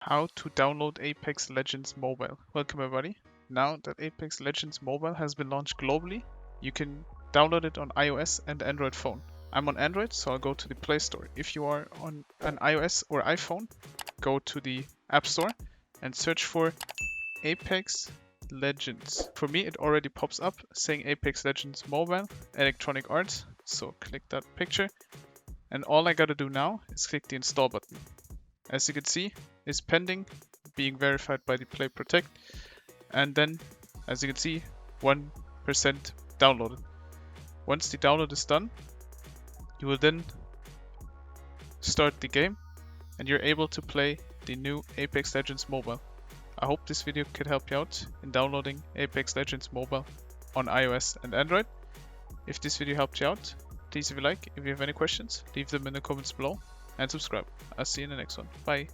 How to download Apex Legends Mobile. Welcome everybody. Now that Apex Legends Mobile has been launched globally, you can download it on iOS and Android phone. I'm on Android, so I'll go to the Play Store. If you are on an iOS or iPhone, go to the App Store and search for Apex Legends. For me, it already pops up saying Apex Legends Mobile, Electronic Arts, so click that picture. And all I gotta do now is click the install button. As you can see, is pending, being verified by the Play Protect, and then, as you can see, 1% downloaded. Once the download is done, you will then start the game, and you're able to play the new Apex Legends Mobile. I hope this video could help you out in downloading Apex Legends Mobile on iOS and Android. If this video helped you out, please leave a like. If you have any questions, leave them in the comments below, and subscribe. I'll see you in the next one. Bye.